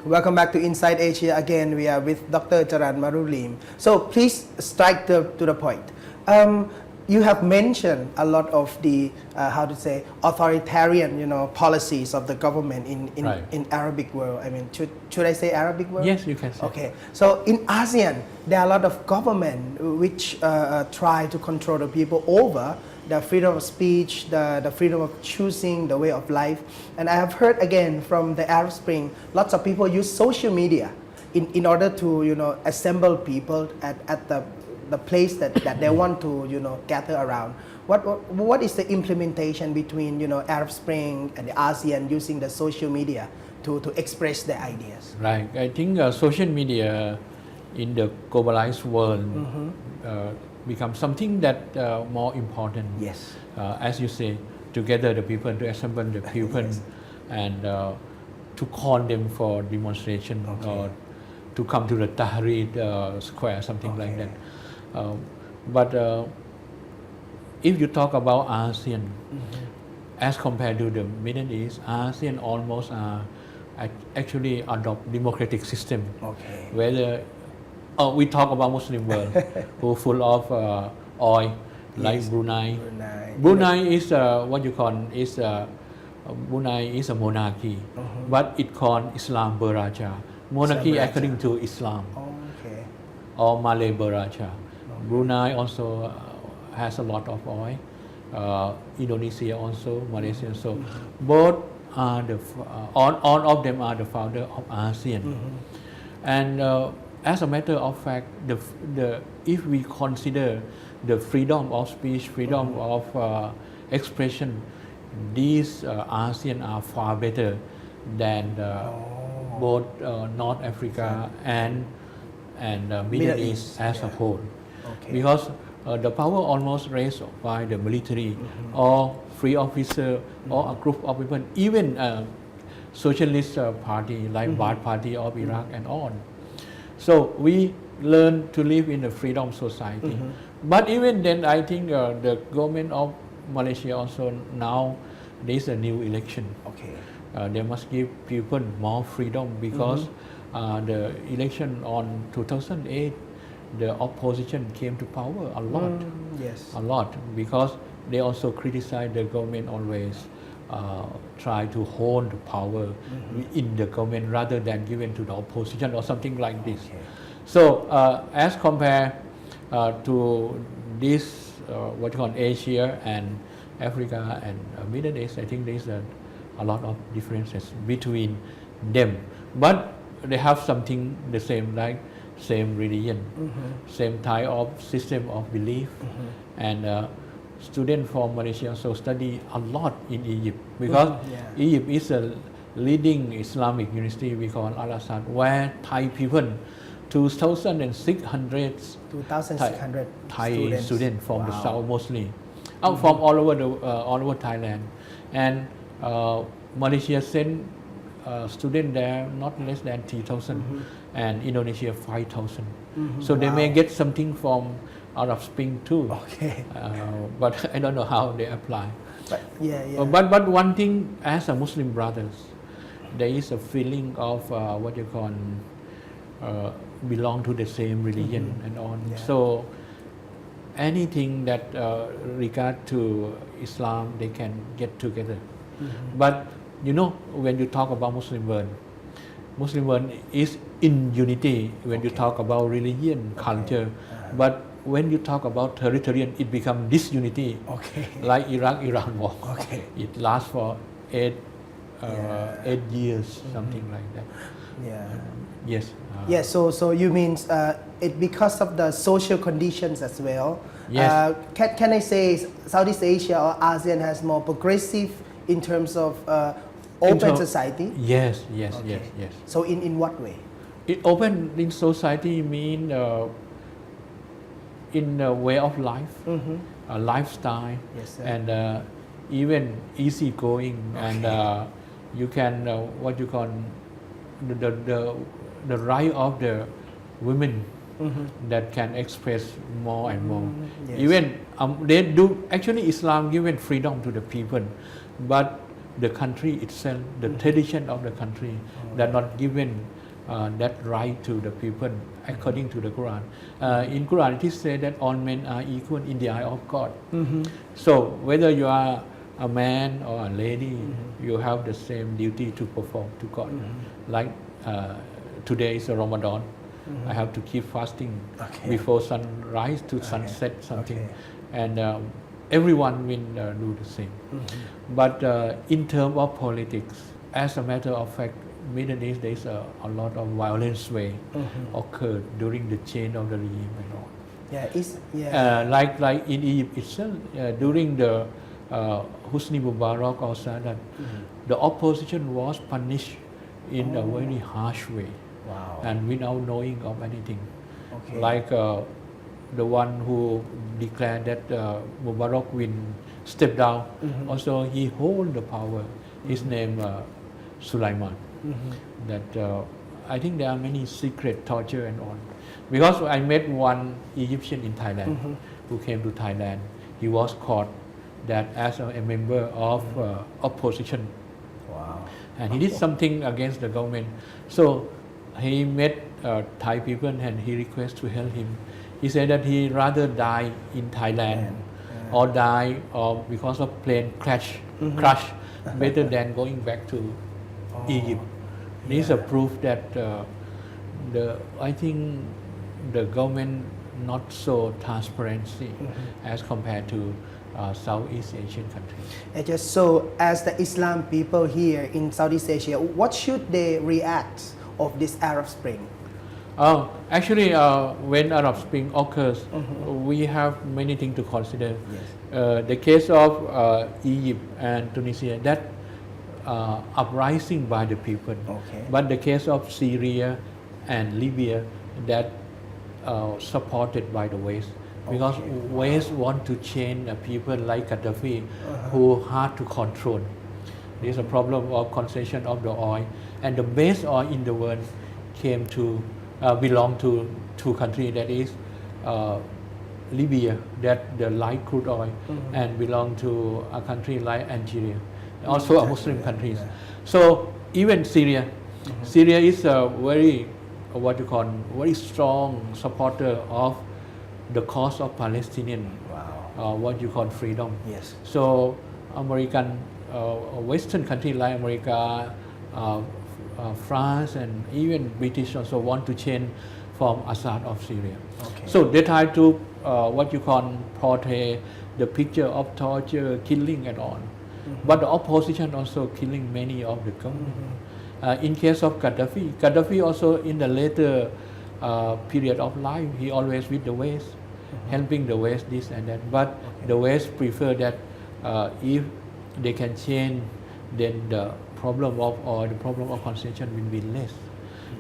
Welcome back to Inside Asia. Again, we are with Dr. Jaran Maluleem. So please strike to the point. You have mentioned a lot of the authoritarian policies of the government in Arabic world. I mean, should I say Arabic world? Yes, you can say. Okay. So in ASEAN, there are a lot of government which try to control the people over the freedom of speech, the freedom of choosing the way of life. And I have heard again from the Arab Spring, lots of people use social media in order to assemble people at the place that they want to gather around. What is the implementation between Arab Spring and the ASEAN using the social media to express their ideas? Right. I think social media in the globalized world become something that more important. Yes. As you say, together the people, to assemble the people, Yes. and to call them for demonstration or to come to the Tahrir square, something like that. But if you talk about ASEAN, as compared to the Middle East, ASEAN almost actually adopt democratic system. Okay. Whether we talk about Muslim world, who full of oil, like Yes. Brunei. Brunei. Brunei is what you call Brunei is a monarchy, but it called Islam Baraja. Monarchy Baraja. according to Islam, Okay. or Malay Baraja. Brunei also has a lot of oil. Indonesia also, Malaysia. So both are all of them are the founder of ASEAN. And as a matter of fact, if we consider the freedom of speech, freedom of expression, these ASEAN are far better than both North Africa and Middle East as a whole. Okay. Because the power almost raised by the military or free officer or a group of people, even socialist party like Baath Party of Iraq and on. So we learn to live in a freedom society. But even then, I think the government of Malaysia also now there is a new election. Okay. They must give people more freedom because the election on 2008, the opposition came to power a lot. Yes. A lot, because they also criticize the government always. Try to hold the power in the government rather than given to the opposition or something like this. Okay. So as compared to this, what you call Asia and Africa and Middle East, I think there is a lot of differences between them. But they have something the same, like same religion, same type of system of belief, and students from Malaysia also study a lot in Egypt because Egypt is a leading Islamic university we call Al Azhar, where Thai people, 2,600 Thai students from the south mostly, from all over Thailand, and Malaysia sent students there not less than 3,000, and Indonesia 5,000. So they may get something from Arab Spring too. Okay. But I don't know how they apply. But But one thing, as a Muslim brothers, there is a feeling of what you call belong to the same religion and on. So anything that regard to Islam, they can get together. But when you talk about Muslim world is in unity when you talk about religion, culture. But when you talk about territorial, it becomes disunity. Okay. Like Iraq-Iran war. Okay. It lasts for 8 years, something like that. Yes. Yes. So you means it because of the social conditions as well. Yes. Can I say Southeast Asia or ASEAN has more progressive in terms of open society? Yes. So in what way? It open in society mean in a way of life, a lifestyle, and even easy going, and you can what you call the right of the women that can express more and more. Even they do actually Islam given freedom to the people, but the country itself, the tradition of the country, that not given that right to the people according to the Quran. In Quran, it is said that all men are equal in the eye of God. So whether you are a man or a lady, you have the same duty to perform to God. Like today is a Ramadan, I have to keep fasting before sunrise to sunset something, and everyone will do the same. But in terms of politics, as a matter of fact, Middle East there is a lot of violence way occurred during the change of the regime and all. Like in Egypt itself, during the Hosni Mubarak or Sadat, the opposition was punished in a very harsh way, and without knowing of anything. Like the one who declared that Mubarak will step down, also he hold the power. His name Sulaiman. That I think there are many secret torture and all. Because I met one Egyptian in Thailand who came to Thailand. He was caught that as a member of opposition. And he did something against the government. So he met Thai people and he requested to help him. He said that he rather die in Thailand or die because of plane crash better than going back to Egypt. This is a proof that I think the government not so transparency as compared to Southeast Asian countries. And just so, as the Islam people here in Southeast Asia, what should they react of this Arab Spring? Actually, when Arab Spring occurs, we have many things to consider. The case of Egypt and Tunisia, that uprising by the people. But the case of Syria and Libya, that supported by the West. Because West want to change people like Gaddafi, who hard to control. There is a problem of concentration of the oil, and the best oil in the world came to belong to two countries, that is Libya, that the light crude oil, and belong to a country like Algeria, also a Muslim countries. So even Syria, Syria is a very very strong supporter of the cause of Palestinian, what you call freedom. So American, Western country like America, France, and even British also want to change from Assad of Syria. So they try to what you call portray the picture of torture, killing and all. But the opposition also killing many of the government. In case of Gaddafi also in the later period of life, he always with the West, helping the West this and that. But the West prefer that if they can change, then the problem of oil, the problem of concentration will be less.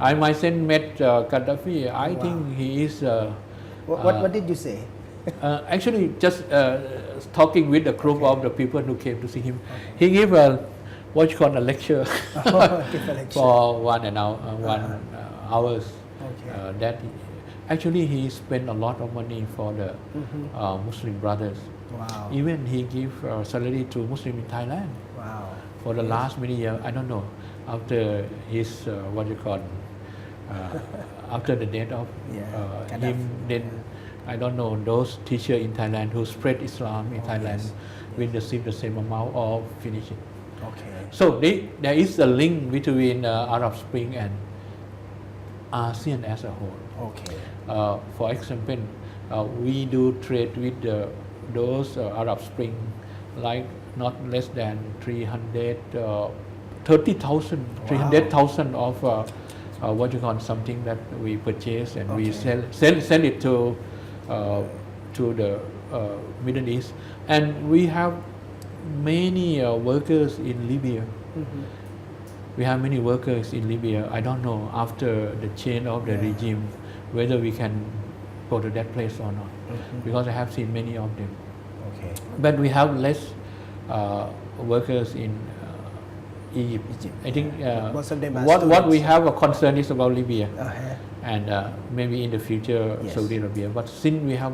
I myself met Gaddafi. I think he is. What did you say? Actually, just talking with a group of the people who came to see him, he gave a what you call a lecture for 1 hours. That actually he spent a lot of money for the Muslim brothers. Even he give salary to Muslim in Thailand. For the last many years. I don't know, after his after the death of him, then I don't know, those teachers in Thailand who spread Islam in Thailand will receive the same amount or finish it. So there is a link between Arab Spring and ASEAN as a whole. For example, we do trade with those Arab Spring, like not less than 300,000 of what you call something that we purchase and we sell it to the Middle East, and we have many workers in Libya. We have many workers in Libya. I don't know after the change of the regime whether we can go to that place or not, because I have seen many of them. But we have less workers in Egypt. I think what we have a concern is about Libya, and maybe in the future Saudi Arabia. But since we have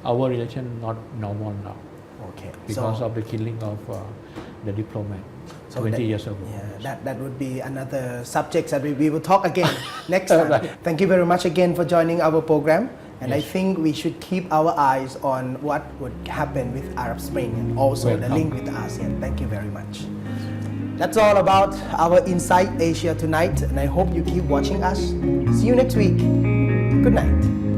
our relation not normal now, because of the killing of the diplomat So 20 that- years ago. Yeah, that would be another subject that we will talk again next time. Right. Thank you very much again for joining our program. And I Yes. think we should keep our eyes on what would happen with Arab Spring and also the Welcome. link with ASEAN. Thank you very much. That's all about our Inside Asia tonight, and I hope you keep watching us. See you next week. Good night.